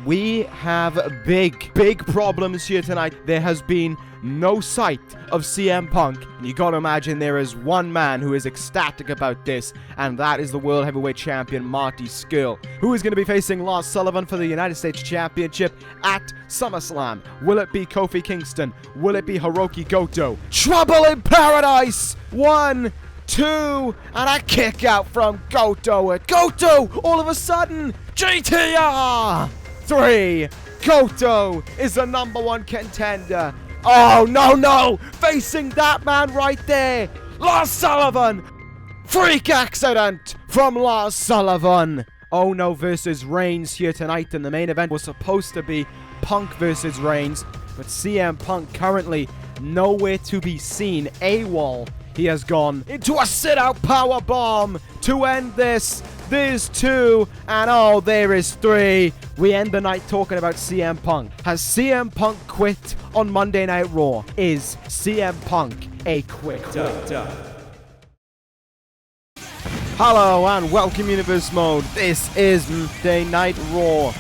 We have big problems here tonight. There has been no sight of CM Punk. And you gotta imagine there is one man who is ecstatic about this, and that is the World Heavyweight Champion Marty Scurll, who is going to be facing Lars Sullivan for the United States Championship at SummerSlam. Will it be Kofi Kingston? Will it be Hirooki Goto? Trouble in Paradise! 1, 2, and a kick out from Goto. Goto, all of a sudden, GTR! 3, Goto is the #1 contender. Oh, no, facing that man right there, Lars Sullivan. Freak accident from Lars Sullivan. Oh no versus Reigns here tonight, and the main event was supposed to be Punk versus Reigns, but CM Punk currently nowhere to be seen. AWOL. He has gone into a sit-out power bomb to end this. There's 2, and oh, there is 3. We end the night talking about CM Punk. Has CM Punk quit on Monday Night Raw? Is CM Punk a quitter? Hello and welcome Universe Mode. This is Monday Night Raw.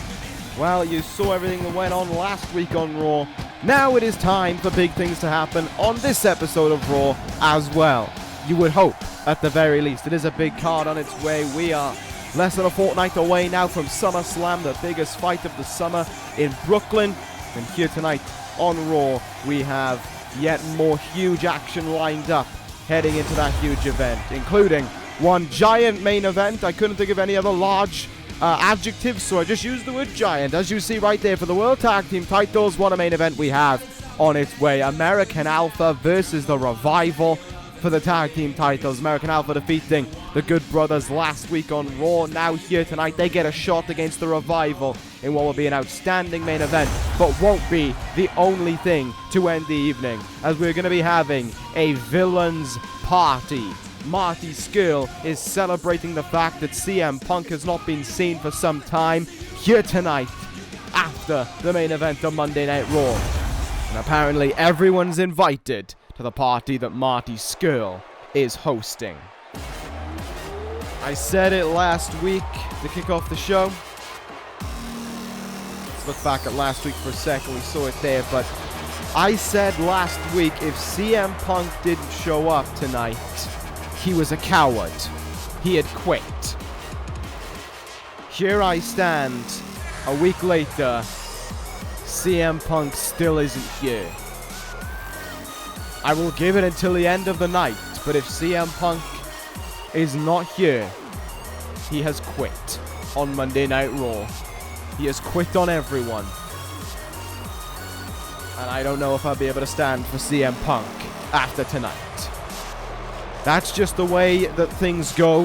Well, you saw everything that went on last week on Raw. Now it is time for big things to happen on this episode of Raw as well. You would hope, at the very least. It is a big card on its way. We are less than a fortnight away now from SummerSlam, the biggest fight of the summer in Brooklyn. And here tonight on Raw, we have yet more huge action lined up heading into that huge event, including one giant main event. I couldn't think of any other large adjectives, so I just used the word giant. As you see right there, for the World Tag Team titles, what a main event we have on its way. American Alpha versus the Revival for the tag team titles. American Alpha defeating the Good Brothers last week on Raw. Now here tonight, they get a shot against the Revival in what will be an outstanding main event, but won't be the only thing to end the evening, as we're going to be having a villains party. Marty Scurll is celebrating the fact that CM Punk has not been seen for some time here tonight after the main event of Monday Night Raw. And apparently everyone's invited to the party that Marty Scurll is hosting. I said it last week to kick off the show. Let's look back at last week for a second. We saw it there, but I said last week if CM Punk didn't show up tonight, he was a coward. He had quit. Here I stand, a week later, CM Punk still isn't here. I will give it until the end of the night, but if CM Punk is not here, he has quit on Monday Night Raw. He has quit on everyone. And I don't know if I'll be able to stand for CM Punk after tonight. That's just the way that things go.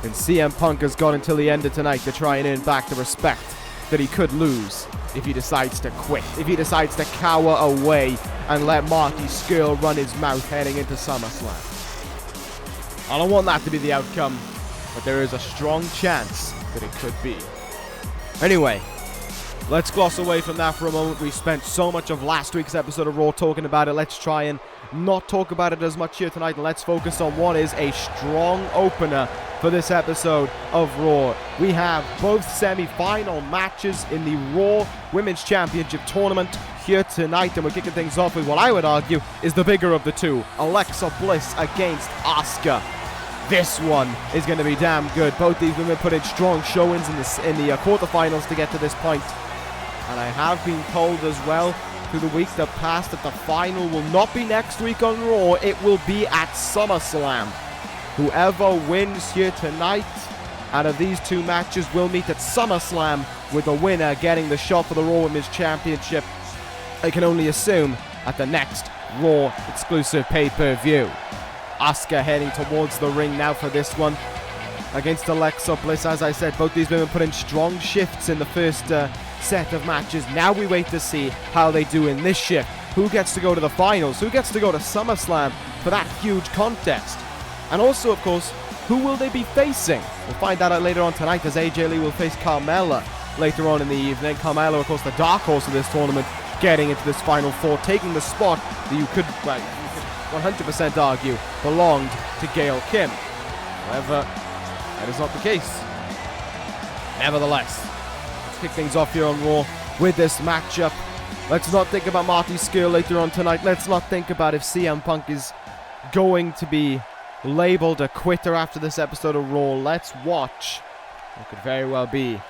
And CM Punk has got until the end of tonight to try and earn back the respect that he could lose if he decides to quit, if he decides to cower away and let Marty Scurll run his mouth heading into SummerSlam. I don't want that to be the outcome, but there is a strong chance that it could be. Anyway, let's gloss away from that for a moment. We spent so much of last week's episode of Raw talking about it. Let's try and not talk about it as much here tonight, and let's focus on what is a strong opener for this episode of Raw. We have both semi-final matches in the Raw Women's Championship Tournament here tonight, and we're kicking things off with what I would argue is the bigger of the two, Alexa Bliss against Asuka. This one is going to be damn good. Both these women put in strong showings in the quarterfinals to get to this point. And I have been told as well through the weeks that passed that the final will not be next week on Raw. It will be at SummerSlam. Whoever wins here tonight out of these two matches will meet at SummerSlam, with the winner getting the shot for the Raw Women's Championship. I can only assume at the next Raw exclusive pay-per-view. Asuka heading towards the ring now for this one against Alexa Bliss. As I said, both these women put in strong shifts in the first set of matches. Now we wait to see how they do in this shift. Who gets to go to the finals? Who gets to go to SummerSlam for that huge contest? And also, of course, who will they be facing? We'll find that out later on tonight, as AJ Lee will face Carmella later on in the evening. Carmella, of course, the dark horse of this tournament, getting into this Final Four, taking the spot that you could 100% argue belonged to Gail Kim. However, that is not the case. Nevertheless, let's kick things off here on Raw with this matchup. Let's not think about Marty's skill later on tonight. Let's not think about if CM Punk is going to be labeled a quitter after this episode of Raw. Let's watch what could very well be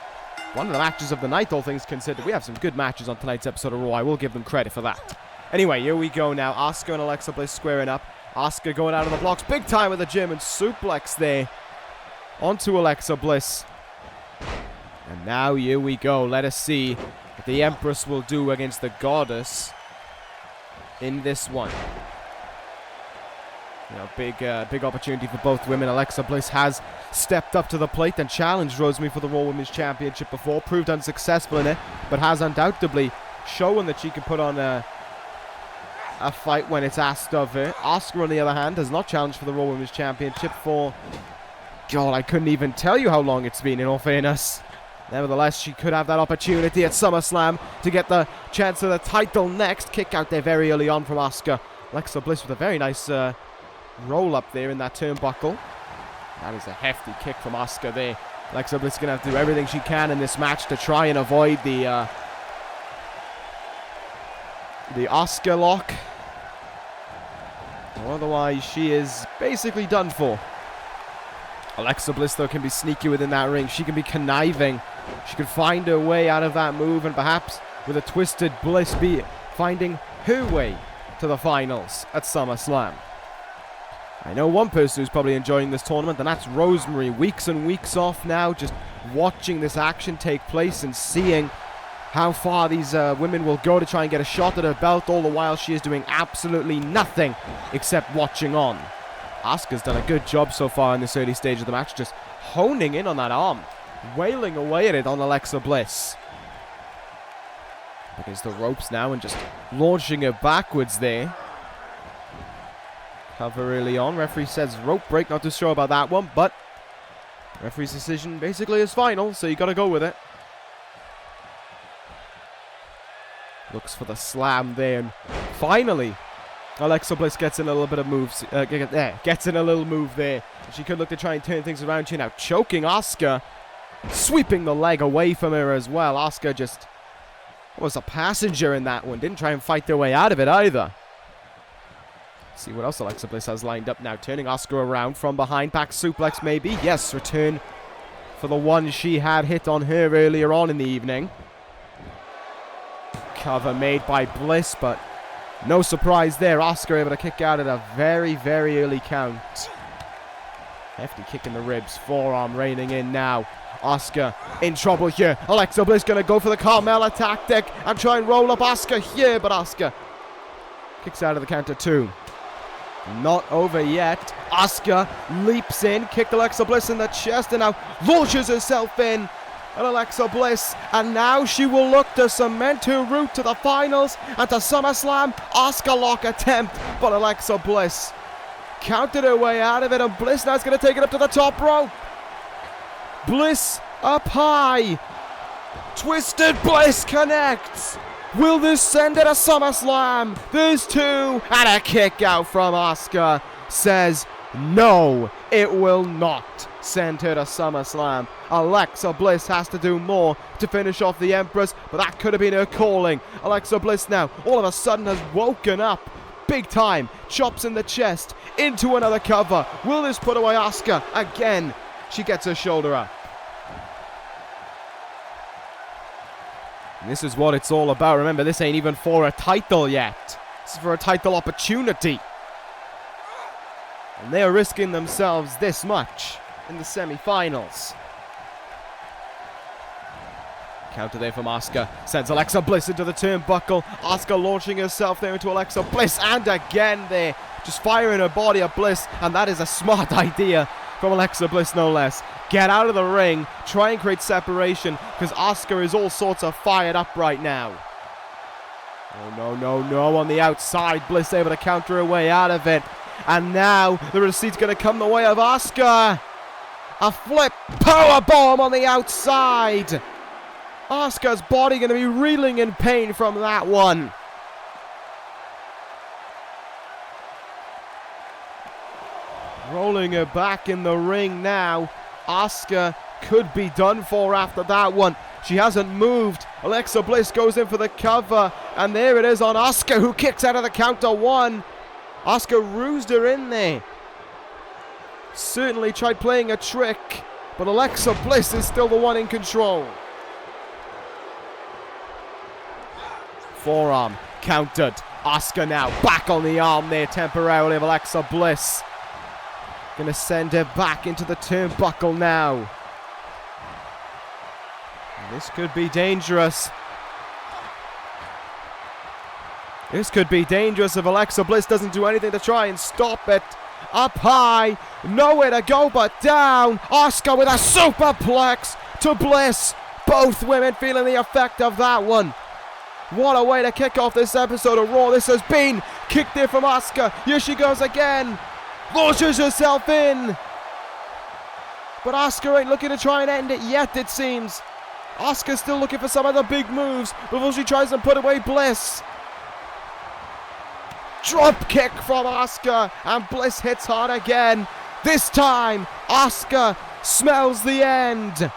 one of the matches of the night, all things considered. We have some good matches on tonight's episode of Raw. I will give them credit for that. Anyway, here we go now. Asuka and Alexa Bliss squaring up. Asuka going out of the blocks big time with a German suplex there onto Alexa Bliss. And now here we go. Let us see what the Empress will do against the Goddess in this one. You know, big opportunity for both women. Alexa Bliss has stepped up to the plate and challenged Rosemary for the Raw Women's Championship before. Proved unsuccessful in it, but has undoubtedly shown that she can put on a fight when it's asked of her. Asuka, on the other hand, has not challenged for the Raw Women's Championship for... God, I couldn't even tell you how long it's been, in all fairness. Nevertheless, she could have that opportunity at SummerSlam to get the chance of the title next. Kick out there very early on from Asuka. Alexa Bliss with a very nice... roll up there in that turnbuckle. That is a hefty kick from Asuka there. Alexa Bliss is going to have to do everything she can in this match to try and avoid the Asuka lock. Otherwise, she is basically done for. Alexa Bliss, though, can be sneaky within that ring. She can be conniving. She can find her way out of that move and perhaps with a twisted Bliss be finding her way to the finals at SummerSlam. I know one person who's probably enjoying this tournament, and that's Rosemary. Weeks and weeks off now, just watching this action take place and seeing how far these women will go to try and get a shot at her belt. All the while, she is doing absolutely nothing except watching on. Asuka's done a good job so far in this early stage of the match, just honing in on that arm, wailing away at it on Alexa Bliss. Against the ropes now and just launching her backwards there. Cover early on. Referee says rope break. Not too sure about that one, but referee's decision basically is final, so you got to go with it. Looks for the slam there, and finally Alexa Bliss gets in a little bit of moves. Gets in a little move there. She could look to try and turn things around here now. Choking Asuka, sweeping the leg away from her as well. Asuka just was a passenger in that one. Didn't try and fight their way out of it either. See what else Alexa Bliss has lined up now. Turning Asuka around from behind. Back suplex maybe. Yes, return for the one she had hit on her earlier on in the evening. Cover made by Bliss, but no surprise there. Asuka able to kick out at a very, very early count. Hefty kick in the ribs. Forearm raining in now. Asuka in trouble here. Alexa Bliss going to go for the Carmella tactic and try and roll up Asuka here, but Asuka kicks out of the counter too. Not over yet. Asuka leaps in, kicked Alexa Bliss in the chest, and now launches herself in at Alexa Bliss. And now she will look to cement her route to the finals and to SummerSlam. Asuka lock attempt, but Alexa Bliss counted her way out of it, and Bliss now is going to take it up to the top rope. Bliss up high. Twisted Bliss connects. Will this send it to SummerSlam? There's two, and a kick out from Asuka says no, it will not send her to SummerSlam. Alexa Bliss has to do more to finish off the Empress, but that could have been her calling. Alexa Bliss now all of a sudden has woken up big time. Chops in the chest into another cover. Will this put away Asuka? Again, she gets her shoulder up. And this is what it's all about. Remember, this ain't even for a title yet. This is for a title opportunity. And they're risking themselves this much in the semi-finals. Counter there from Asuka. Sends Alexa Bliss into the turnbuckle. Asuka launching herself there into Alexa Bliss. And again there. Just firing her body at Bliss. And that is a smart idea from Alexa Bliss, no less. Get out of the ring. Try and create separation, because Asuka is all sorts of fired up right now. Oh, no, no, no. On the outside, Bliss able to counter her way out of it. And now the receipt's going to come the way of Asuka. A flip powerbomb on the outside. Asuka's body going to be reeling in pain from that one. Rolling her back in the ring now. Asuka could be done for after that one. She hasn't moved. Alexa Bliss goes in for the cover, and there it is on Asuka, who kicks out of the counter one. Asuka rused her in there. Certainly tried playing a trick, but Alexa Bliss is still the one in control. Forearm countered. Asuka now back on the arm there temporarily of Alexa Bliss. Gonna send her back into the turnbuckle now. This could be dangerous. This could be dangerous if Alexa Bliss doesn't do anything to try and stop it. Up high, nowhere to go but down. Asuka with a superplex to Bliss. Both women feeling the effect of that one. What a way to kick off this episode of Raw. This has been kicked in from Asuka. Here she goes again. Launches herself in. But Asuka ain't looking to try and end it yet, it seems. Asuka's still looking for some other big moves before she tries to put away Bliss. Drop kick from Asuka, and Bliss hits hard again. This time, Asuka smells the end.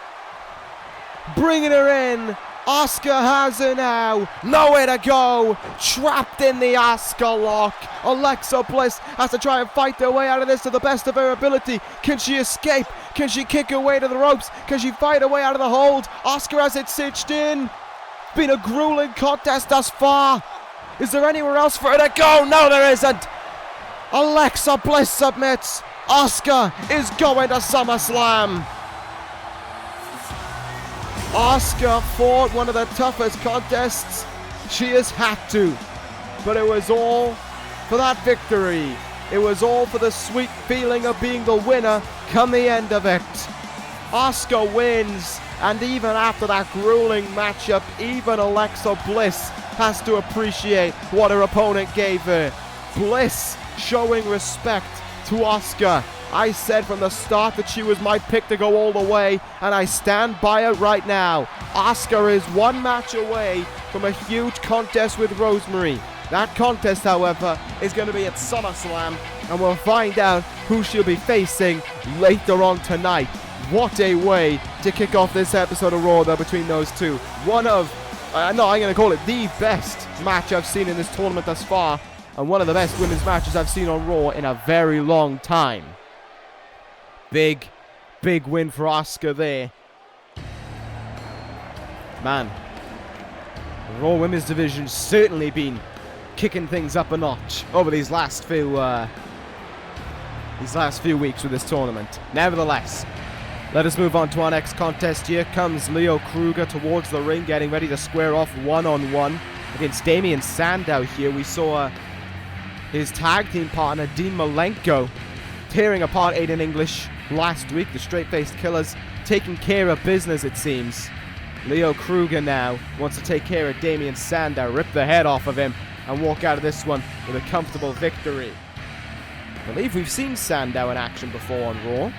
Bringing her in. Asuka has her now. Nowhere to go. Trapped in the Asuka lock. Alexa Bliss has to try and fight her way out of this to the best of her ability. Can she escape? Can she kick her way to the ropes? Can she fight her way out of the hold? Asuka has it cinched in. Been a grueling contest thus far. Is there anywhere else for her to go? No, there isn't. Alexa Bliss submits. Asuka is going to SummerSlam. Asuka fought one of the toughest contests she has had to. But it was all for that victory. It was all for the sweet feeling of being the winner come the end of it. Asuka wins, and even after that grueling matchup, even Alexa Bliss has to appreciate what her opponent gave her. Bliss showing respect to Asuka. I said from the start that she was my pick to go all the way, and I stand by it right now. Asuka is one match away from a huge contest with Rosemary. That contest, however, is going to be at SummerSlam, and we'll find out who she'll be facing later on tonight. What a way to kick off this episode of Raw, though, between those two. One of, I'm going to call it the best match I've seen in this tournament thus far, and one of the best women's matches I've seen on Raw in a very long time. Big win for Asuka there. Man, the Raw Women's Division's certainly been kicking things up a notch over these last few weeks with this tournament. Nevertheless, let us move on to our next contest. Here comes Leo Kruger towards the ring, getting ready to square off one-on-one against Damien Sandow here. We saw his tag team partner, Dean Malenko, tearing apart Aiden English last week. The straight-faced killers taking care of business, it seems. Leo Kruger now wants to take care of Damien Sandow, rip the head off of him, and walk out of this one with a comfortable victory. I believe we've seen Sandow in action before on Raw.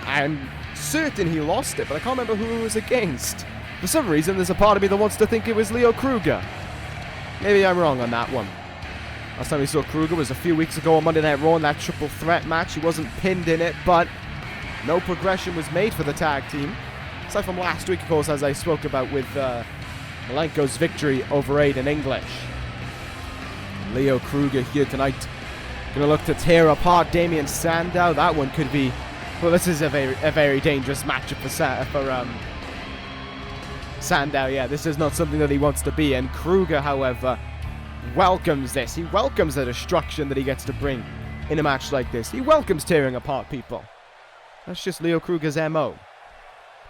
I'm certain he lost it, but I can't remember who he was against. For some reason, there's a part of me that wants to think it was Leo Kruger. Maybe I'm wrong on that one. Last time we saw Kruger was a few weeks ago on Monday Night Raw in that triple threat match. He wasn't pinned in it, but no progression was made for the tag team. Aside from last week, of course, as I spoke about with Malenko's victory over Aiden English. Leo Kruger here tonight. Going to look to tear apart Damien Sandow. That one could be... Well, this is a very dangerous matchup for Sandow. Yeah, this is not something that he wants to be in. Kruger, however, welcomes this. He welcomes the destruction that he gets to bring in a match like this. He welcomes tearing apart people. That's just Leo Kruger's MO.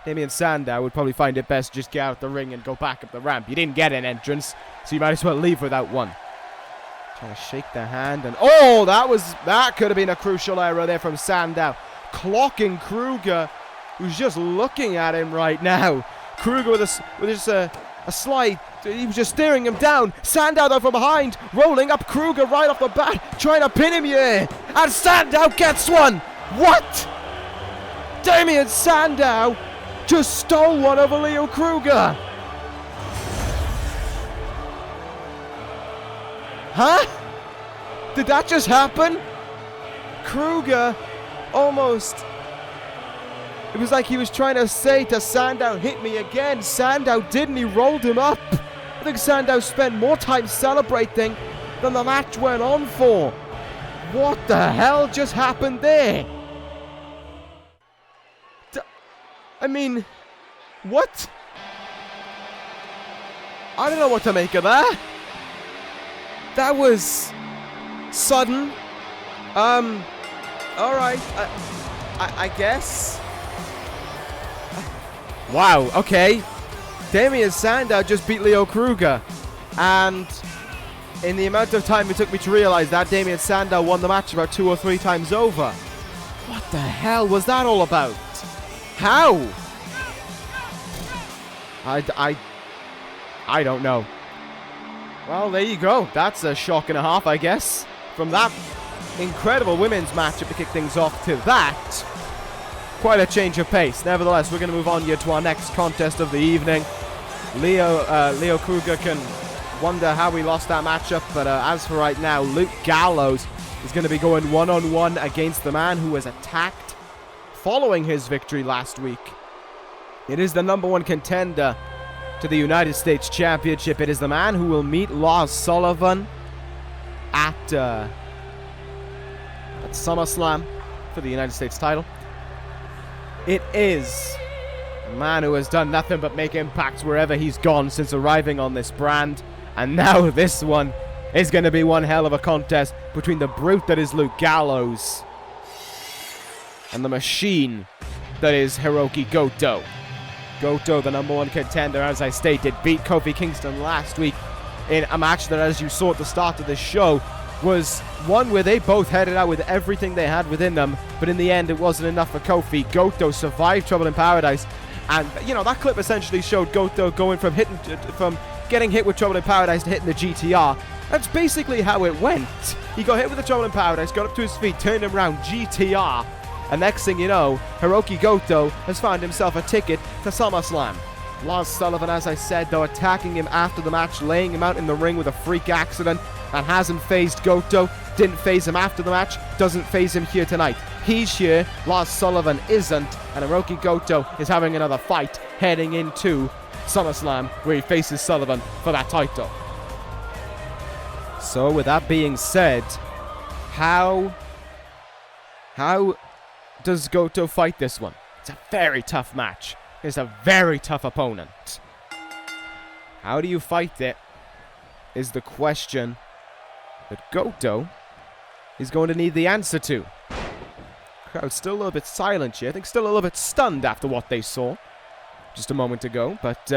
Damien Sandow would probably find it best to just get out the ring and go back up the ramp. You didn't get an entrance, so you might as well leave without one. Trying to shake the hand, and oh, that could have been a crucial error there from Sandow. Clocking Kruger, who's just looking at him right now. Kruger with just a slide. He was just staring him down. Sandow though from behind, rolling up Kruger right off the bat, trying to pin him here. And Sandow gets one. What? Damien Sandow just stole one over Leo Kruger. Huh? Did that just happen? Kruger almost It was like he was trying to say to Sandow, hit me again. Sandow didn't. He rolled him up. I think Sandow spent more time celebrating than the match went on for. What the hell just happened there? I mean, what? I don't know what to make of that. That was sudden. Alright. I guess. Wow, okay. Damien Sandow just beat Leo Kruger. And in the amount of time it took me to realize that, Damien Sandow won the match about 2 or 3 times over. What the hell was that all about? How? I don't know. Well, there you go. That's a shock and a half, I guess. From that incredible women's matchup to kick things off to that, quite a change of pace. Nevertheless, we're going to move on here to our next contest of the evening. Leo Kruger can wonder how we lost that matchup, but as for right now, Gallows is going to be going one-on-one against the man who was attacked following his victory last week. It is the #1 contender to the United States Championship. It is the man who will meet Lars Sullivan at SummerSlam for the United States title. It is a man who has done nothing but make impacts wherever he's gone since arriving on this brand. And now this one is going to be one hell of a contest between the brute that is Gallows and the machine that is Hirooki Goto. Goto, the #1 contender, as I stated, beat Kofi Kingston last week in a match that, as you saw at the start of this show, was one where they both headed out with everything they had within them, but in the end it wasn't enough for Kofi. Goto survived Trouble in Paradise, and you know that clip essentially showed Goto going from getting hit with Trouble in Paradise to hitting the GTR. That's basically how it went. He got hit with the Trouble in Paradise, got up to his feet, turned him around, GTR. And next thing you know, Hirooki Goto has found himself a ticket to SummerSlam. Lars Sullivan, as I said, though, attacking him after the match, laying him out in the ring with a freak accident, and hasn't phased Goto, didn't phase him after the match, doesn't phase him here tonight. He's here, Lars Sullivan isn't, and Hirooki Goto is having another fight heading into SummerSlam, where he faces Sullivan for that title. So, with that being said, how does Goto fight this one? It's a very tough match. It's a very tough opponent. How do you fight it is the question that Goto is going to need the answer to. Crowd's still a little bit silent here. I think still a little bit stunned after what they saw just a moment ago. But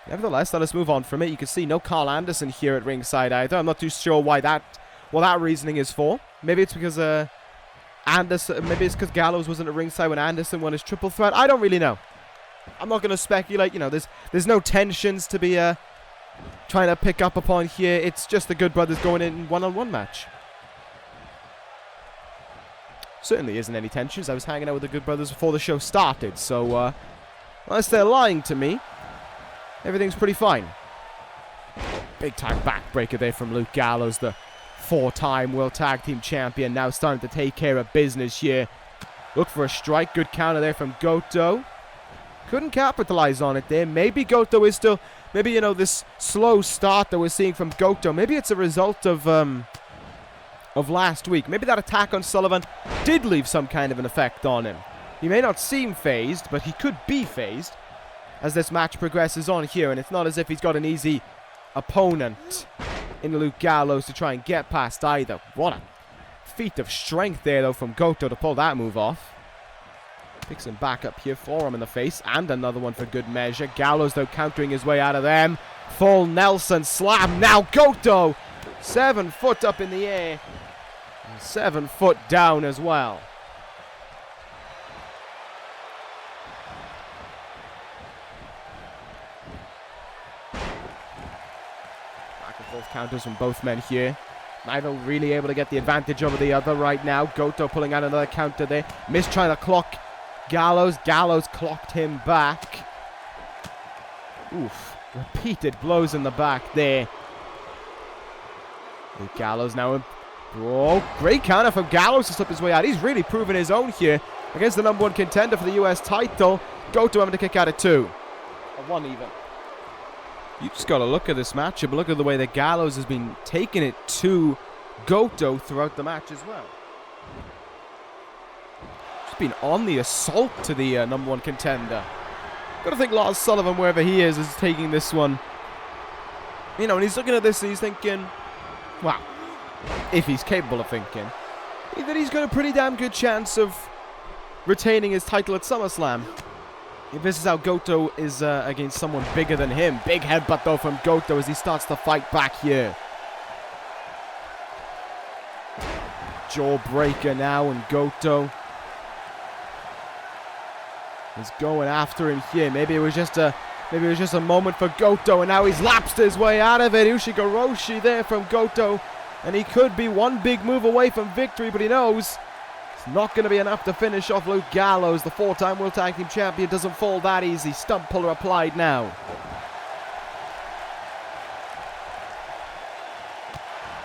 nevertheless, let us move on from it. You can see no Carl Anderson here at ringside either. I'm not too sure why that reasoning is for. Maybe it's because maybe it's because Gallows wasn't at ringside when Anderson won his triple threat. I don't really know. I'm not going to speculate. You know, there's no tensions to be trying to pick up upon here. It's just the Good Brothers going in one-on-one match. Certainly isn't any tensions. I was hanging out with the Good Brothers before the show started. So, unless they're lying to me, everything's pretty fine. Big time backbreaker there from Gallows, the 4-time World Tag Team Champion, now starting to take care of business here. Look for a strike. Good counter there from Goto. Couldn't capitalize on it there. Maybe Goto is still... Maybe, you know, this slow start that we're seeing from Goto, maybe it's a result of last week. Maybe that attack on Sullivan did leave some kind of an effect on him. He may not seem phased, but he could be phased as this match progresses on here. And it's not as if he's got an easy opponent in Gallows to try and get past either. What a feat of strength there, though, from Goto to pull that move off. Picks him back up here, forearm in the face, and another one for good measure. Gallows, though, countering his way out of them. Full Nelson slam. Now Goto, 7 foot up in the air, and 7 foot down as well. Both counters from both men here. Neither really able to get the advantage over the other right now. Goto pulling out another counter there. Missed trying to clock Gallows. Gallows clocked him back. Oof. Repeated blows in the back there. Gallows now. Oh, great counter from Gallows to slip his way out. He's really proven his own here. against the number 1 contender for the US title. Goto having to kick out at 2. A 1 even. You just got to look at this matchup. Look at the way that Gallows has been taking it to Goto throughout the match as well. Just been on the assault to the number 1 contender. Got to think Lars Sullivan, wherever he is taking this one. You know, and he's looking at this and he's thinking, wow, if he's capable of thinking, that he's got a pretty damn good chance of retaining his title at SummerSlam. If this is how Goto is against someone bigger than him. Big headbutt though from Goto as he starts to fight back here. Jawbreaker now, and Goto is going after him here. Maybe it was just a moment for Goto, and now he's lapsed his way out of it. Ushigoroshi there from Goto, and he could be one big move away from victory, but he knows it's not going to be enough to finish off Luke Gallows. The 4-time World Tag Team Champion doesn't fall that easy. Stump puller applied now.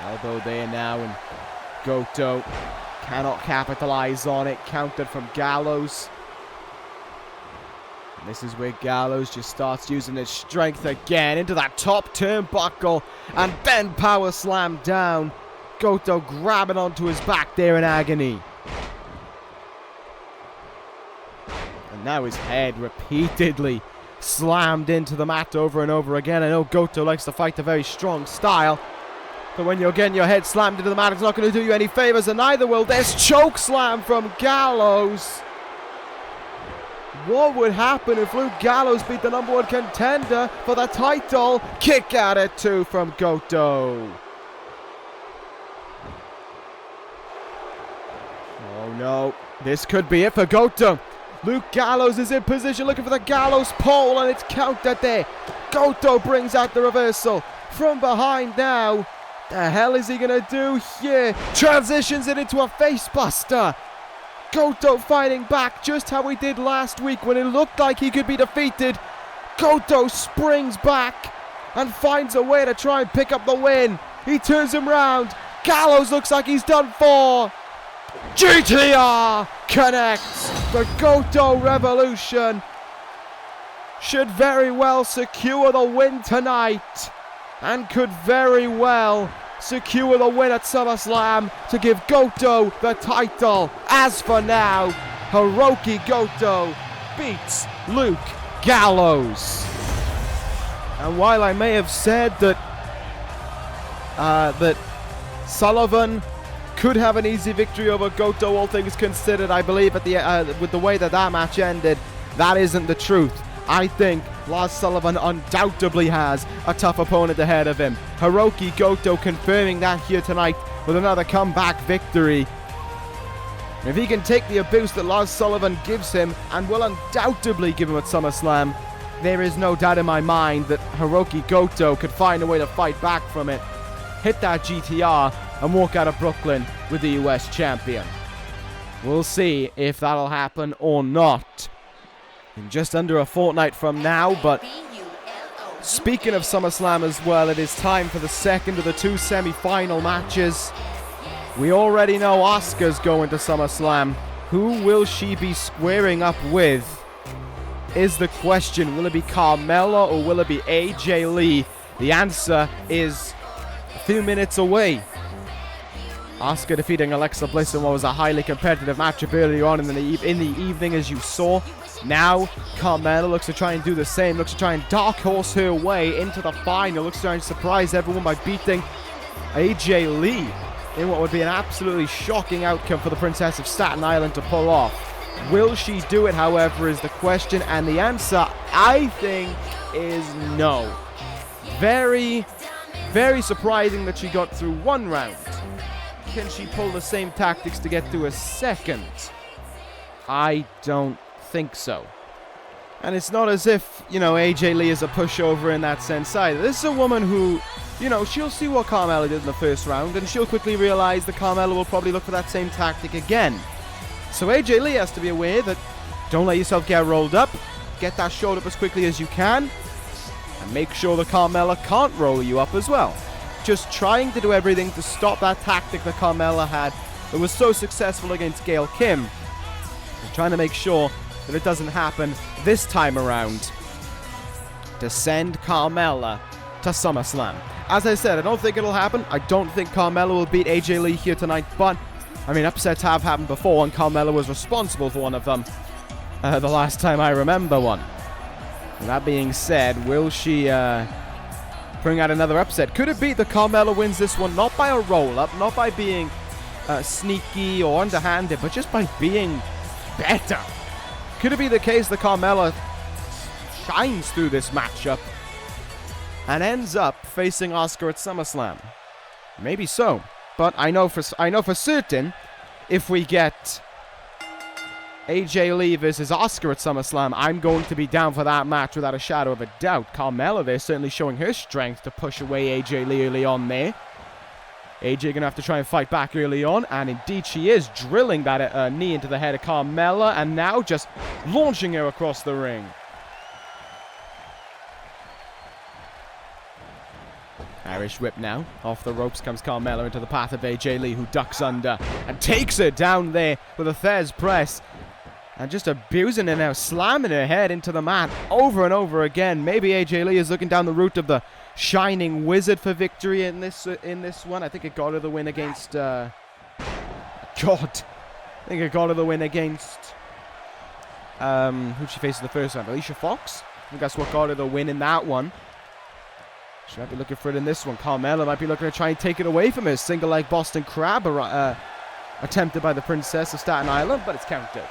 Elbow there now, and Goto cannot capitalize on it. Countered from Gallows. And this is where Gallows just starts using his strength again into that top turnbuckle, and then power slam down. Goto grabbing onto his back there in agony. And now his head repeatedly slammed into the mat over and over again. I know Goto likes to fight a very strong style, but when you're getting your head slammed into the mat, it's not going to do you any favors, and neither will this choke slam from Gallows. What would happen if Luke Gallows beat the number 1 contender for the title? Kick out at 2 from Goto. Oh no, this could be it for Goto. Luke Gallows is in position looking for the Gallows pole, and it's countered there. Goto brings out the reversal from behind now. The hell is he going to do here? Transitions it into a facebuster. Goto fighting back just how he did last week when it looked like he could be defeated. Goto springs back and finds a way to try and pick up the win. He turns him round. Gallows looks like he's done for. GTR connects. The Goto Revolution should very well secure the win tonight, and could very well secure the win at SummerSlam to give Goto the title. As for now, Hirooki Goto beats Luke Gallows. And while I may have said that Sullivan could have an easy victory over Goto, all things considered, I believe at the with the way that match ended, that isn't the truth. I think Lars Sullivan undoubtedly has a tough opponent ahead of him. Hirooki Goto confirming that here tonight with another comeback victory. If he can take the abuse that Lars Sullivan gives him, and will undoubtedly give him at SummerSlam, there is no doubt in my mind that Hirooki Goto could find a way to fight back from it, hit that GTR, and walk out of Brooklyn with the US champion. We'll see if that'll happen or not in just under a fortnight from now. But speaking of SummerSlam as well, it is time for the second of the 2 semi-final matches. We already know Asuka's going to SummerSlam. Who will she be squaring up with is the question. Will it be Carmella or will it be AJ Lee? The answer is a few minutes away. Asuka defeating Alexa Bliss in what was a highly competitive matchup earlier on in the evening, as you saw. Now, Carmella looks to try and do the same, looks to try and dark horse her way into the final, looks to try and surprise everyone by beating AJ Lee in what would be an absolutely shocking outcome for the Princess of Staten Island to pull off. Will she do it, however, is the question, and the answer, I think, is no. Very, very surprising that she got through one round. Can she pull the same tactics to get through a second? I don't think so. And it's not as if, AJ Lee is a pushover in that sense either. This is a woman who, she'll see what Carmella did in the first round, and she'll quickly realize that Carmella will probably look for that same tactic again. So AJ Lee has to be aware that don't let yourself get rolled up. Get that showed up as quickly as you can, and make sure that Carmella can't roll you up as well. Just trying to do everything to stop that tactic that Carmella had that was so successful against Gail Kim. Just trying to make sure that it doesn't happen this time around, to send Carmella to SummerSlam. As I said, I don't think it'll happen. I don't think Carmella will beat AJ Lee here tonight, but, I mean, upsets have happened before, and Carmella was responsible for one of them the last time I remember one. And that being said, will she bring out another upset? Could it be that Carmella wins this one not by a roll-up, not by being sneaky or underhanded, but just by being better? Could it be the case that Carmella shines through this matchup and ends up facing Asuka at SummerSlam? Maybe so, but I know for certain if we get AJ Lee versus Asuka at SummerSlam, I'm going to be down for that match without a shadow of a doubt. Carmella there certainly showing her strength to push away AJ Lee early on there. AJ going to have to try and fight back early on, and indeed she is, drilling that knee into the head of Carmella, and now just launching her across the ring. Irish whip now. Off the ropes comes Carmella into the path of AJ Lee, who ducks under and takes her down there with a Thesz press. And just abusing her now, slamming her head into the mat over and over again. Maybe AJ Lee is looking down the route of the Shining Wizard for victory in this one. I think it got her the win against... I think it got her the win against... who'd she face in the first round? Alicia Fox? I think that's what got her the win in that one. She might be looking for it in this one. Carmella might be looking to try and take it away from her. Single leg Boston Crab attempted by the Princess of Staten Island, but it's counted.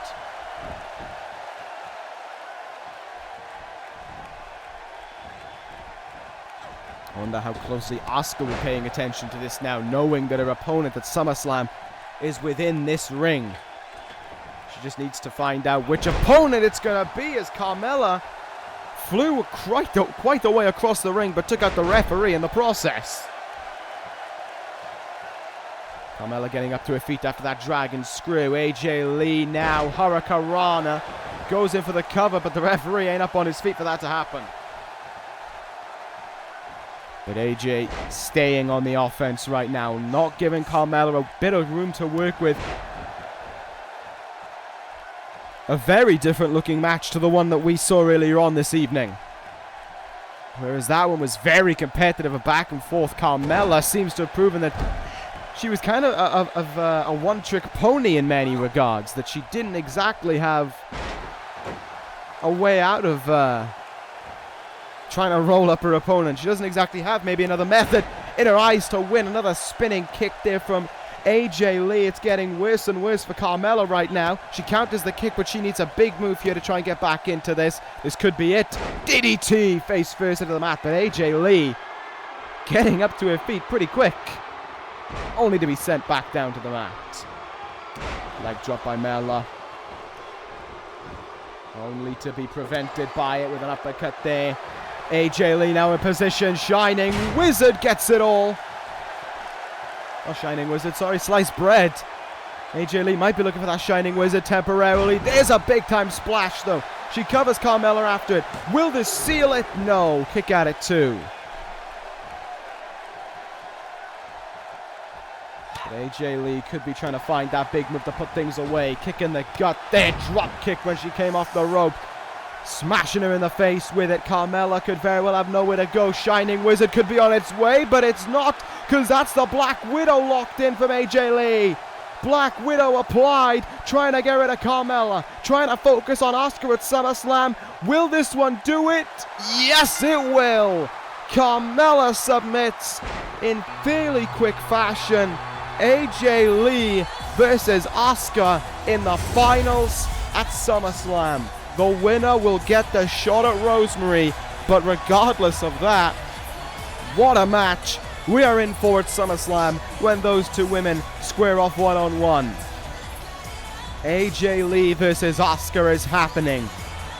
I wonder how closely Asuka will be paying attention to this now, knowing that her opponent at SummerSlam is within this ring. She just needs to find out which opponent it's going to be, as Carmella flew quite a way across the ring, but took out the referee in the process. Carmella getting up to her feet after that dragon screw. AJ Lee now, Hurricanrana, goes in for the cover, but the referee ain't up on his feet for that to happen. But AJ staying on the offense right now, not giving Carmella a bit of room to work with. A very different looking match to the one that we saw earlier on this evening. Whereas that one was very competitive, a back and forth. Carmella seems to have proven that she was kind of a one-trick pony in many regards. That she didn't exactly have a way out of trying to roll up her opponent. She doesn't exactly have maybe another method in her eyes to win. Another spinning kick there from AJ Lee. It's getting worse and worse for Carmella right now. She counters the kick, but she needs a big move here to try and get back into this. This could be it. DDT face first into the mat, but AJ Lee getting up to her feet pretty quick, only to be sent back down to the mat. Leg drop by Mella, only to be prevented by it with an uppercut there. AJ Lee now in position. Shining Wizard gets it all. Oh, Shining Wizard, sorry, sliced bread. AJ Lee might be looking for that Shining Wizard temporarily. There's a big time splash though. She covers Carmella after it. Will this seal it? No. Kick at it too. But AJ Lee could be trying to find that big move to put things away. Kick in the gut there. Drop kick when she came off the rope. Smashing her in the face with it. Carmella could very well have nowhere to go. Shining Wizard could be on its way, but it's not, because that's the Black Widow locked in from AJ Lee. Black Widow applied, trying to get rid of Carmella, trying to focus on Asuka at SummerSlam. Will this one do it? Yes, it will. Carmella submits in fairly quick fashion. AJ Lee versus Asuka in the finals at SummerSlam. The winner will get the shot at Rosemary, but regardless of that, what a match we are in for at SummerSlam when those two women square off one-on-one. AJ Lee versus Asuka is happening.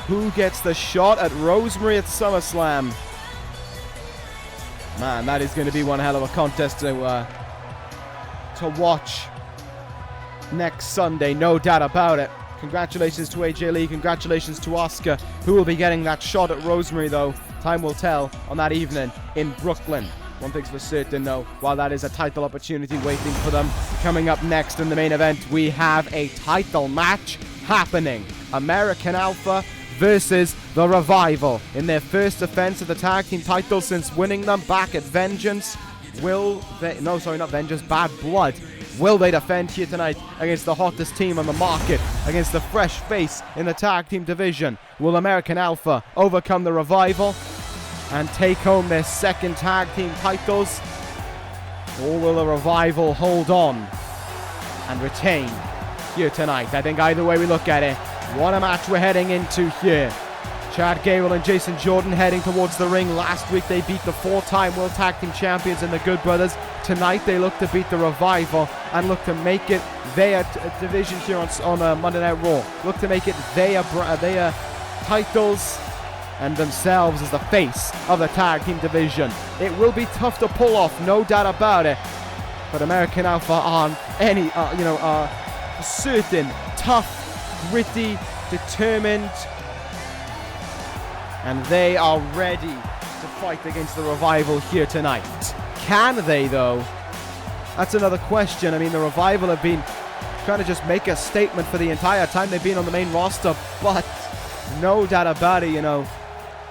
Who gets the shot at Rosemary at SummerSlam? Man, that is going to be one hell of a contest to watch next Sunday, no doubt about it. Congratulations to AJ Lee, congratulations to Asuka, who will be getting that shot at Rosemary though. Time will tell on that evening in Brooklyn. One thing's for certain though, while that is a title opportunity waiting for them, coming up next in the main event, we have a title match happening. American Alpha versus the Revival in their first defense of the tag team titles since winning them back at Vengeance. Will they... No, sorry, not Vengeance. Bad Blood. Will they defend here tonight against the hottest team on the market, against the fresh face in the tag team division? Will American Alpha overcome the Revival and take home their second tag team titles? Or will the Revival hold on and retain here tonight? I think either way we look at it, what a match we're heading into here. Chad Gable and Jason Jordan heading towards the ring. Last week they beat the 4-time World Tag Team Champions in the Good Brothers. Tonight they look to beat the Revival and look to make it their division here on Monday Night Raw. Look to make it their titles and themselves as the face of the tag team division. It will be tough to pull off, no doubt about it. But American Alpha aren't certain, tough, gritty, determined, and they are ready to fight against the Revival here tonight. Can they, though? That's another question. I mean, the Revival have been trying to just make a statement for the entire time they've been on the main roster, but no doubt about it,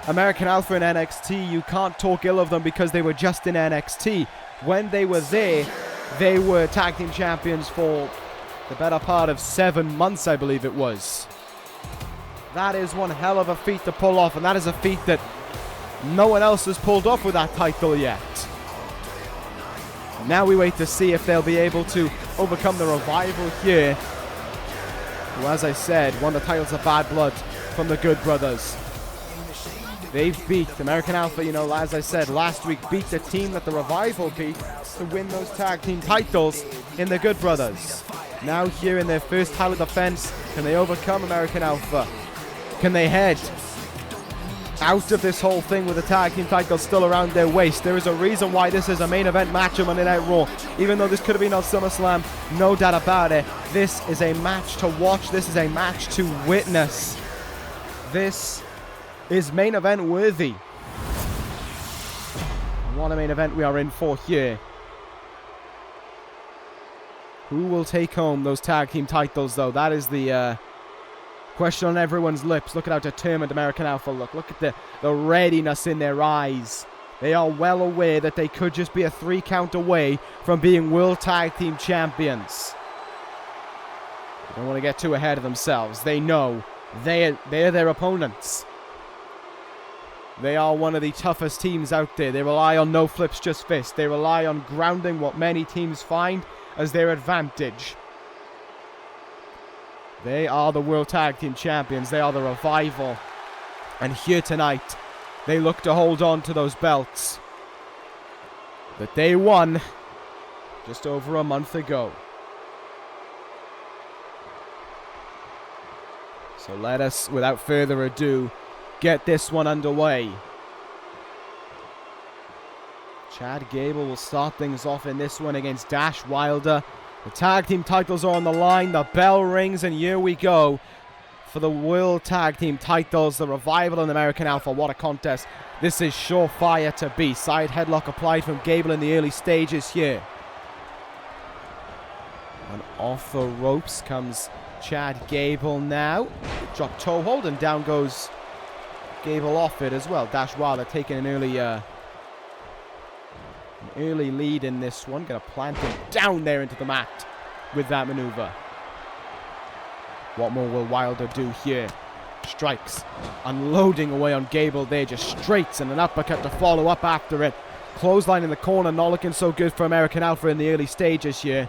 American Alpha in NXT, you can't talk ill of them because they were just in NXT. When they were there, they were tag team champions for the better part of 7 months, I believe it was. That is one hell of a feat to pull off, and that is a feat that no one else has pulled off with that title yet. Now we wait to see if they'll be able to overcome the Revival here, who, as I said, won the titles of Bad Blood from the Good Brothers. They've beat American Alpha, as I said, last week, beat the team that the Revival beat to win those tag team titles in the Good Brothers. Now here in their first title defense, can they overcome American Alpha? Can they head out of this whole thing with the tag team titles still around their waist? There is a reason why this is a main event match on Monday Night Raw. Even though this could have been on SummerSlam, no doubt about it, this is a match to watch. This is a match to witness. This is main event worthy. What a main event we are in for here. Who will take home those tag team titles, though? That is the question on everyone's lips. Look at how determined American Alpha look. Look at the readiness in their eyes. They are well aware that they could just be a 3 count away from being World Tag Team Champions. They don't want to get too ahead of themselves. They know they're their opponents. They are one of the toughest teams out there. They rely on no flips, just fists. They rely on grounding what many teams find as their advantage. They are the World Tag Team Champions. They are the Revival. And here tonight, they look to hold on to those belts that they won just over a month ago. So let us, without further ado, get this one underway. Chad Gable will start things off in this one against Dash Wilder. The tag team titles are on the line. The bell rings, and here we go for the World Tag Team titles. The Revival and American Alpha. What a contest. This is surefire to be. Side headlock applied from Gable in the early stages here. And off the ropes comes Chad Gable now. Drop toe hold, and down goes Gable off it as well. Dash Wilder taking an early lead in this one. Gonna plant him down there into the mat with that maneuver. What more will Wilder do here? Strikes, unloading away on Gable there, just straights and an uppercut to follow up after it. Clothesline in the corner, not looking so good for American Alpha in the early stages here.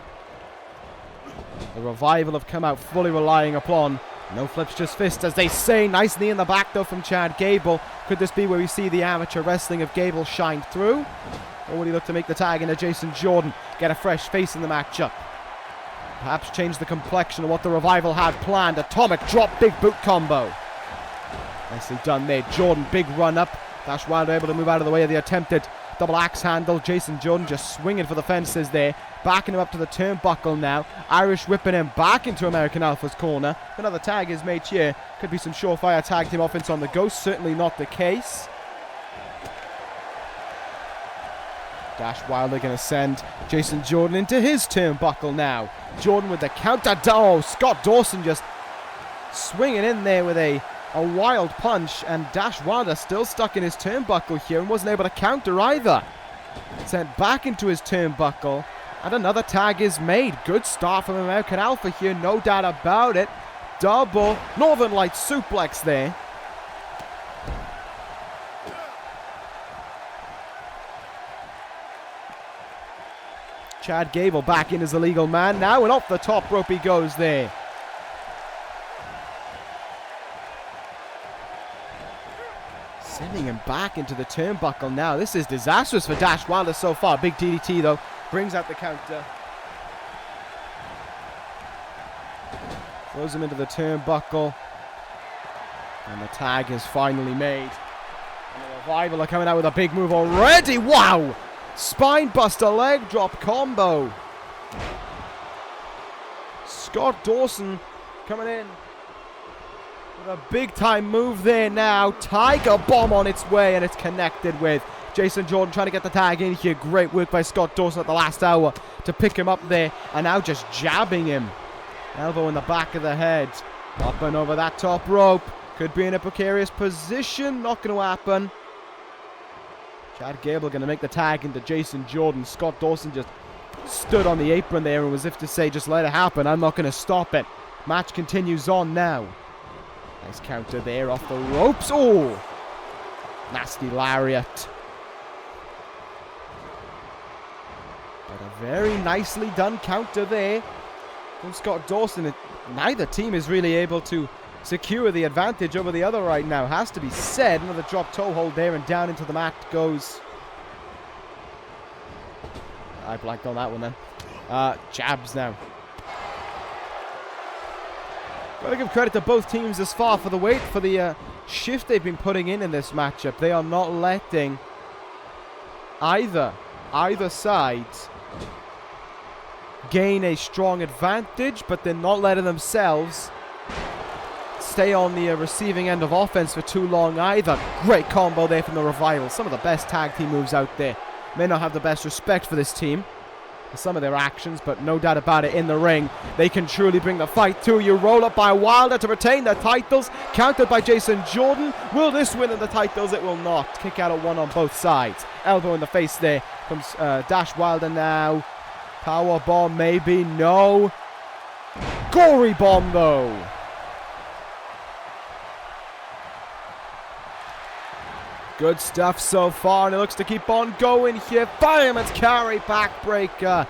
The Revival have come out fully relying upon no flips, just fists, as they say. Nice knee in the back, though, from Chad Gable. Could this be where we see the amateur wrestling of Gable shine through? Or would he look to make the tag into Jason Jordan, get a fresh face in the matchup? Perhaps change the complexion of what the Revival had planned. Atomic drop, big boot combo. Nicely done there. Jordan, big run up. Dash Wilder able to move out of the way of the attempted double axe handle. Jason Jordan just swinging for the fences there. Backing him up to the turnbuckle now. Irish whipping him back into American Alpha's corner. Another tag is made here. Could be some surefire tag team offense on the go. Certainly not the case. Dash Wilder going to send Jason Jordan into his turnbuckle now. Jordan with the counter. Oh, Scott Dawson just swinging in there with a wild punch, and Dash Wilder still stuck in his turnbuckle here and wasn't able to counter either. Sent back into his turnbuckle, and another tag is made. Good start from American Alpha here, no doubt about it. Double Northern Light suplex there. Chad Gable back in as the legal man now, and off the top rope he goes there. Sending him back into the turnbuckle now. This is disastrous for Dash Wilder so far. Big DDT though, brings out the counter. Throws him into the turnbuckle. And the tag is finally made. And the Revival are coming out with a big move already. Wow! Spinebuster leg drop combo. Scott Dawson coming in with a big time move there now. Tiger Bomb on its way, and it's connected with Jason Jordan trying to get the tag in here. Great work by Scott Dawson at the last hour to pick him up there, and now just jabbing him. Elbow in the back of the head. Up and over that top rope. Could be in a precarious position. Not going to happen. Chad Gable going to make the tag into Jason Jordan. Scott Dawson just stood on the apron there and was as if to say, just let it happen. I'm not going to stop it. Match continues on now. Nice counter there off the ropes. Oh! Nasty lariat. But a very nicely done counter there from Scott Dawson. Neither team is really able to secure the advantage over the other right now. Has to be said. Another drop toe hold there, and down into the mat goes. I blanked on that one then. Jabs now. Gotta give credit to both teams this far for the shift they've been putting in this matchup. They are not letting either side gain a strong advantage, but they're not letting themselves stay on the receiving end of offense for too long either. Great combo there from the Revival. Some of the best tag team moves out there. May not have the best respect for this team, for some of their actions, but no doubt about it, in the ring, they can truly bring the fight to you. Roll up by Wilder to retain the titles. Countered by Jason Jordan. Will this win in the titles? It will not. Kick out at one on both sides. Elbow in the face there from Dash Wilder now. Power bomb, maybe. No. Gory bomb, though. Good stuff so far, and it looks to keep on going here. Fireman's carry backbreaker.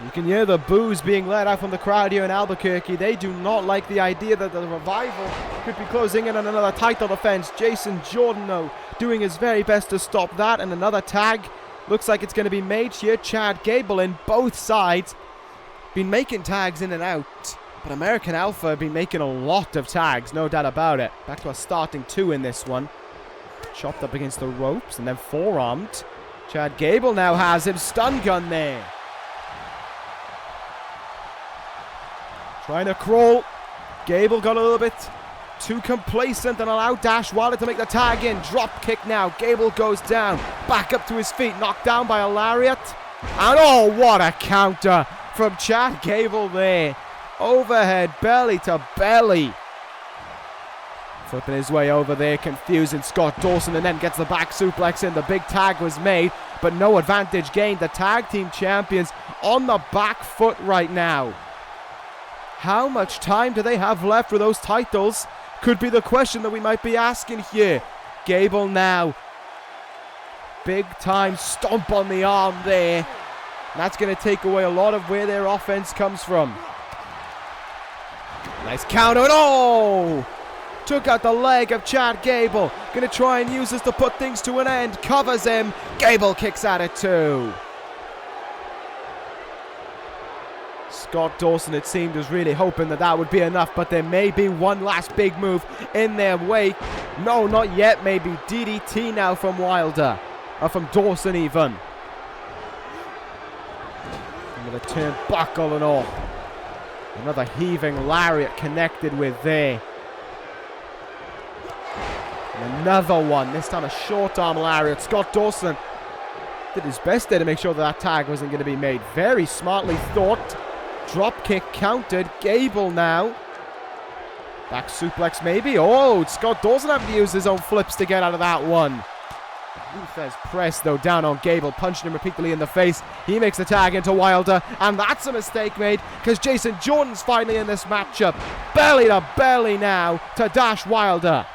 You can hear the boos being let out from the crowd here in Albuquerque. They do not like the idea that the Revival could be closing in on another title defense. Jason Jordan, though, doing his very best to stop that, and another tag looks like it's going to be made here. Chad Gable in both sides. Been making tags in and out. But American Alpha have been making a lot of tags, no doubt about it. Back to a starting 2 in this one. Chopped up against the ropes and then forearmed. Chad Gable now has him. Stun gun there. Trying to crawl. Gable got a little bit too complacent and allowed Dash Wilder to make the tag in. Drop kick now. Gable goes down. Back up to his feet. Knocked down by a lariat. And oh, what a counter from Chad Gable there. Overhead, belly to belly. Flipping his way over there, confusing Scott Dawson, and then gets the back suplex in. The big tag was made, but no advantage gained. The tag team champions on the back foot right now. How much time do they have left with those titles? Could be the question that we might be asking here. Gable now. Big time stomp on the arm there. That's going to take away a lot of where their offense comes from. Nice counter, and oh! Took out the leg of Chad Gable. Gonna try and use this to put things to an end. Covers him. Gable kicks at it too. Scott Dawson, it seemed, was really hoping that that would be enough, but there may be one last big move in their wake. No, not yet. Maybe DDT now from Wilder. Or from Dawson even. And with a turnbuckle and all. Another heaving lariat connected with there. And another one, this time a short arm lariat. Scott Dawson did his best there to make sure that tag wasn't going to be made. Very smartly thought. Drop kick countered. Gable now. Back suplex maybe. Oh, Scott Dawson having to use his own flips to get out of that one. Luthez press though down on Gable, punching him repeatedly in the face. He makes the tag into Wilder, and that's a mistake made because Jason Jordan's finally in this matchup. Belly to belly now to Dash Wilder.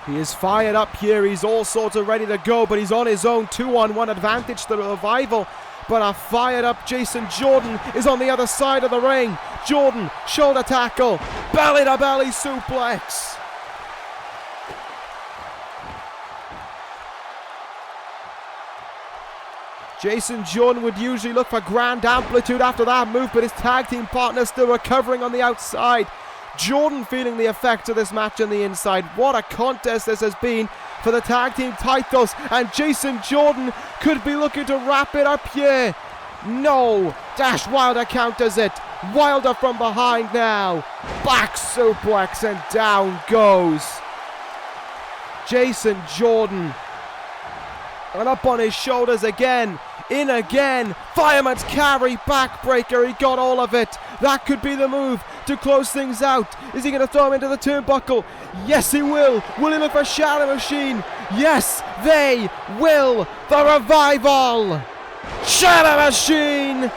He is fired up here. He's all sorts of ready to go, but he's on his own 2-on-1 advantage to the Revival. But a fired up Jason Jordan is on the other side of the ring. Jordan, shoulder tackle, belly to belly suplex. Jason Jordan would usually look for grand amplitude after that move, but his tag team partner still recovering on the outside. Jordan feeling the effects of this match on the inside. What a contest this has been for the tag team titles, and Jason Jordan could be looking to wrap it up here. No, Dash Wilder counters it. Wilder from behind now. Back suplex and down goes Jason Jordan. And up on his shoulders again. In again. Fireman's carry, backbreaker. He got all of it. That could be the move to close things out. Is he going to throw him into the turnbuckle? Yes, he will. Will he look for Shadow Machine? Yes, they will. The Revival. Shadow Machine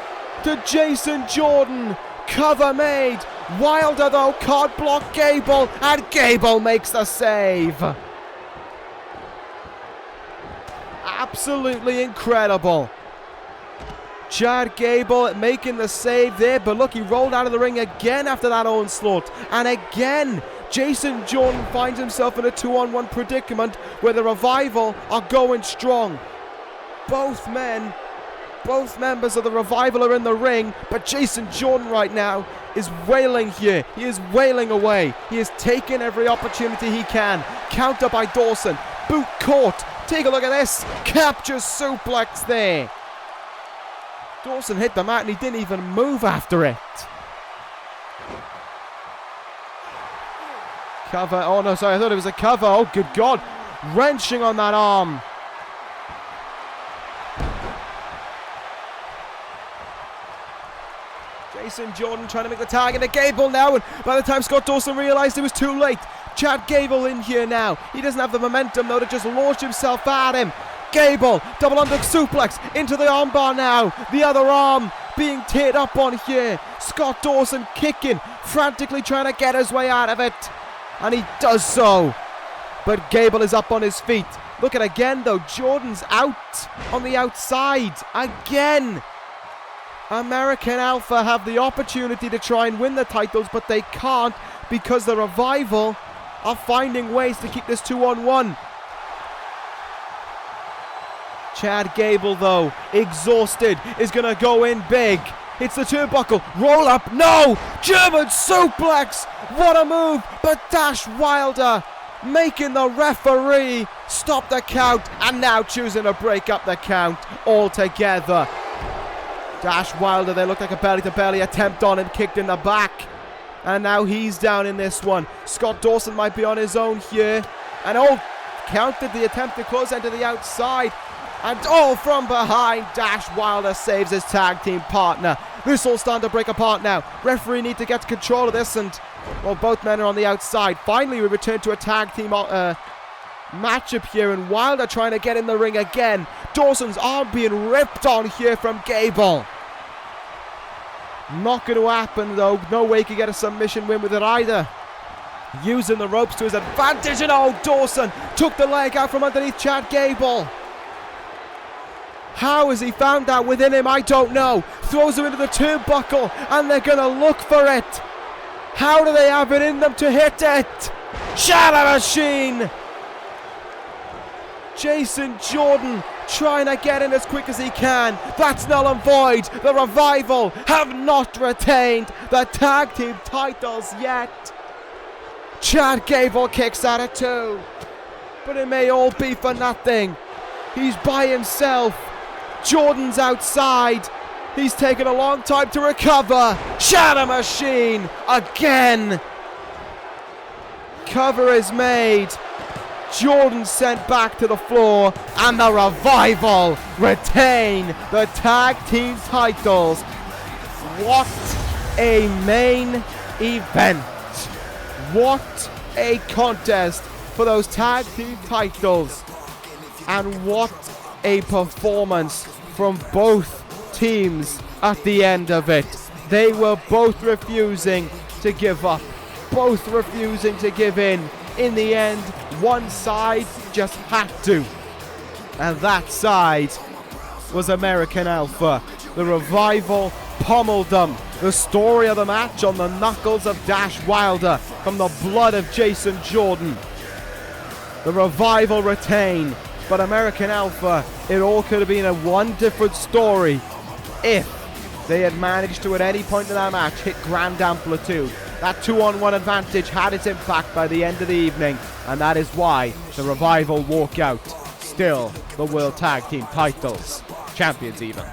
to Jason Jordan. Cover made. Wilder, though, can't block Gable. And Gable makes the save. Absolutely incredible. Chad Gable making the save there, but look, he rolled out of the ring again after that onslaught. And again, Jason Jordan finds himself in a 2-on-1 predicament where the Revival are going strong. Both members of the Revival are in the ring, but Jason Jordan right now is wailing here. He is wailing away. He is taking every opportunity he can. Counter by Dawson. Boot caught. Take a look at this. Captures suplex there. Dawson hit the mat and he didn't even move after it. Cover. Oh no, sorry, I thought it was a cover. Oh, good God. Wrenching on that arm. Jason Jordan trying to make the tag into Gable now, and by the time Scott Dawson realized it was too late, Chad Gable in here now. He doesn't have the momentum though to just launch himself at him. Gable, double under suplex into the armbar now. The other arm being teared up on here. Scott Dawson kicking, frantically trying to get his way out of it. And he does so. But Gable is up on his feet. Look at again though, Jordan's out on the outside. Again. American Alpha have the opportunity to try and win the titles, but they can't because the Revival are finding ways to keep this 2-on-1. Chad Gable, though, exhausted, is going to go in big. It's the turnbuckle. Roll up. No! German suplex! What a move! But Dash Wilder making the referee stop the count and now choosing to break up the count altogether. Dash Wilder, they look like a belly-to-belly attempt on him, kicked in the back. And now he's down in this one. Scott Dawson might be on his own here. And countered the attempt to close into the outside. And from behind, Dash Wilder saves his tag team partner. This all starting to break apart now. Referee need to get control of this, and both men are on the outside. Finally, we return to a tag team matchup here, and Wilder trying to get in the ring again. Dawson's arm being ripped on here from Gable. Not going to happen though. No way he could get a submission win with it either. Using the ropes to his advantage, and Dawson took the leg out from underneath Chad Gable. How has he found that within him? I don't know. Throws him into the turnbuckle, and they're going to look for it. How do they have it in them to hit it? Shadow Machine! Jason Jordan trying to get in as quick as he can. That's null and void. The Revival have not retained the tag team titles yet. Chad Gable kicks out at 2. But it may all be for nothing. He's by himself. Jordan's outside. He's taken a long time to recover. Shadow Machine again. Cover is made. Jordan sent back to the floor, and the Revival retain the tag team titles. What a main event. What a contest for those tag team titles. And what a performance from both teams at the end of it. They were both refusing to give up, both refusing to give in. In the end, one side just had to. And that side was American Alpha. The Revival pummeled them. The story of the match on the knuckles of Dash Wilder from the blood of Jason Jordan. The Revival retain, but American Alpha, it all could have been a one different story if they had managed to at any point in that match hit grand amplitude. That 2-on-1 advantage had its impact by the end of the evening, and that is why the Revival walk out still the World Tag Team titles, champions even.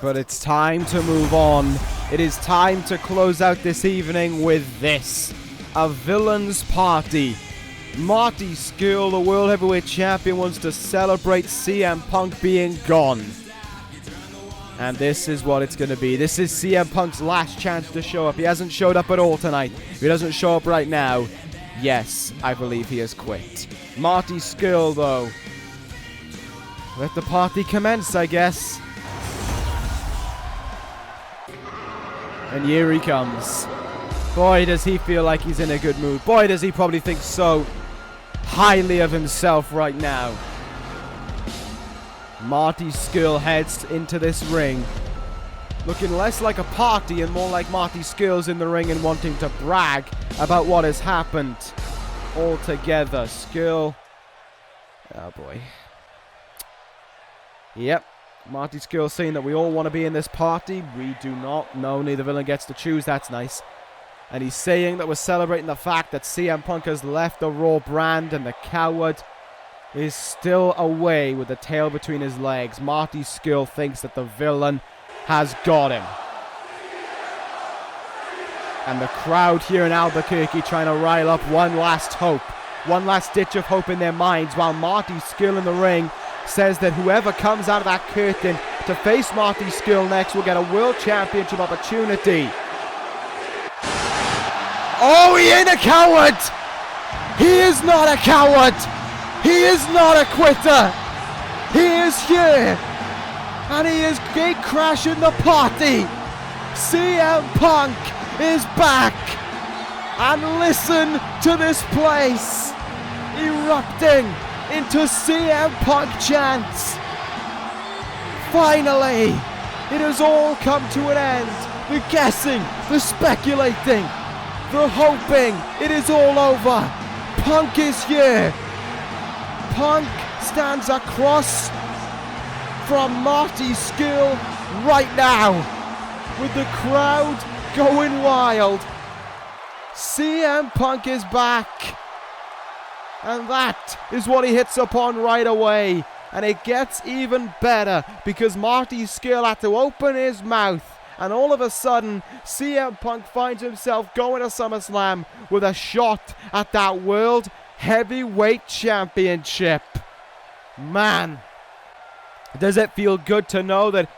But it's time to move on. It is time to close out this evening with this, a villain's party. Marty Scurll, the World Heavyweight Champion, wants to celebrate CM Punk being gone. And this is what it's going to be. This is CM Punk's last chance to show up. He hasn't showed up at all tonight. If he doesn't show up right now, yes, I believe he has quit. Marty Scurll, though. Let the party commence, I guess. And here he comes. Boy, does he feel like he's in a good mood. Boy, does he probably think so highly of himself right now. Marty Scurll heads into this ring, looking less like a party and more like Marty Scurll's in the ring and wanting to brag about what has happened altogether. Scurll. Oh boy. Yep. Marty Scurll saying that we all want to be in this party. We do not. No, neither villain gets to choose. That's nice. And he's saying that we're celebrating the fact that CM Punk has left the Raw brand and the coward is still away with the tail between his legs. Marty Scurll thinks that the villain has got him. And the crowd here in Albuquerque trying to rile up one last hope. One last ditch of hope in their minds, while Marty Scurll in the ring says that whoever comes out of that curtain to face Marty Scurll next will get a world championship opportunity. Oh, he ain't a coward! He is not a coward! He is not a quitter! He is here! And he is gate crashing the party! CM Punk is back! And listen to this place! Erupting into CM Punk chants! Finally! It has all come to an end! The guessing, the speculating, the hoping, it is all over! Punk is here! Punk stands across from Marty Scurll right now, with the crowd going wild. CM Punk is back, and that is what he hits upon right away. And it gets even better because Marty Scurll had to open his mouth, and all of a sudden CM Punk finds himself going to SummerSlam with a shot at that World Heavyweight Championship. Man, does it feel good to know that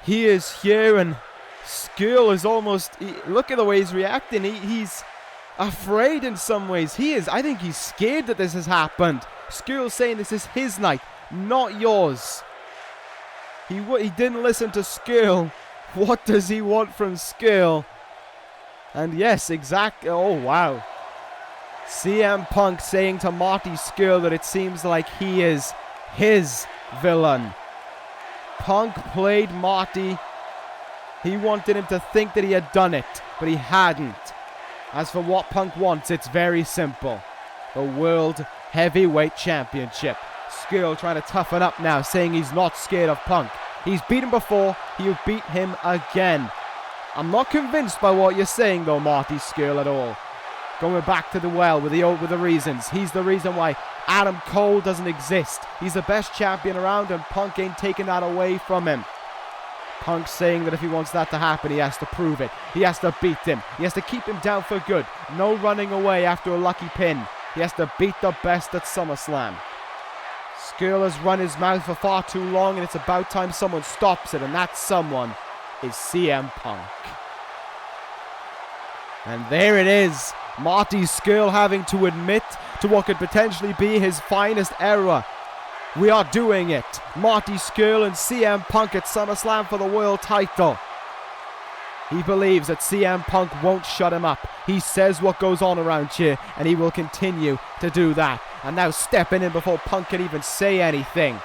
he is here, and Scurll is almost, look at the way he's reacting. He's afraid in some ways. I think he's scared that this has happened. Scurll saying this is his night, not yours. He didn't listen to Scurll. What does he want from Scurll? And yes, exactly. Oh, wow. CM Punk saying to Marty Scurll that it seems like he is his villain. Punk played Marty. He wanted him to think that he had done it, but he hadn't. As for what Punk wants, it's very simple. The World Heavyweight Championship. Scurll trying to toughen up now, saying he's not scared of Punk. He's beaten before, he'll beat him again. I'm not convinced by what you're saying though, Marty Scurll, at all. Going back to the well with the reasons. He's the reason why Adam Cole doesn't exist. He's the best champion around, and Punk ain't taking that away from him. Punk saying that if he wants that to happen, he has to prove it. He has to beat him. He has to keep him down for good. No running away after a lucky pin. He has to beat the best at SummerSlam. Skull has run his mouth for far too long, and it's about time someone stops it, and that someone is CM Punk. And there it is. Marty Scurll having to admit to what could potentially be his finest era. We are doing it. Marty Scurll and CM Punk at SummerSlam for the world title. He believes that CM Punk won't shut him up. He says what goes on around here, and he will continue to do that. And now stepping in before Punk can even say anything.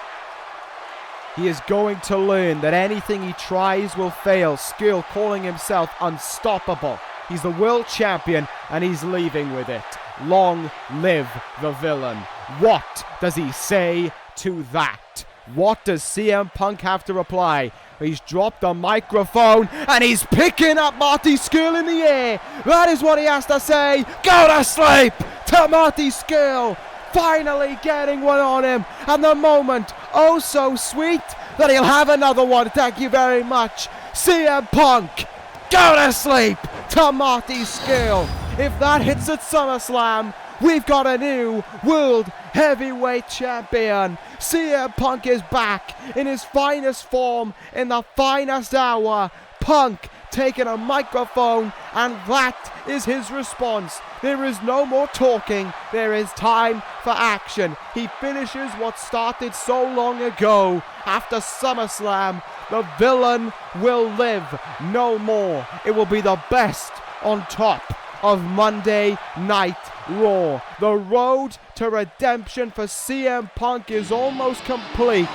He is going to learn that anything he tries will fail. Scurll calling himself unstoppable. He's the world champion, and he's leaving with it. Long live the villain. What does he say to that? What does CM Punk have to reply? He's dropped the microphone, and he's picking up Marty Scurll in the air. That is what he has to say. Go to sleep to Marty Scurll. Finally getting one on him. And the moment, oh so sweet, that he'll have another one. Thank you very much, CM Punk. Go to sleep to Marty Scurll. If that hits at SummerSlam, we've got a new World Heavyweight Champion. CM Punk is back in his finest form, in the finest hour. Punk taking a microphone, and that is his response. There is no more talking. There is time for action. He finishes what started so long ago. After SummerSlam, the villain will live no more. It will be the best on top of Monday Night Raw. The road to redemption for CM Punk is almost complete.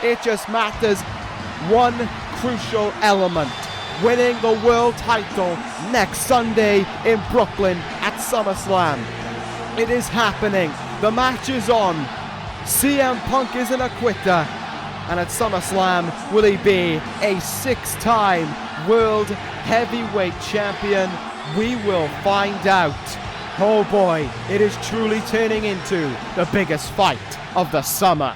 It just matters one crucial element: winning the world title next Sunday in Brooklyn at SummerSlam. It is happening. The match is on. CM Punk isn't a quitter. And at SummerSlam, will he be a 6-time World Heavyweight Champion? We will find out. Oh boy, it is truly turning into the biggest fight of the summer.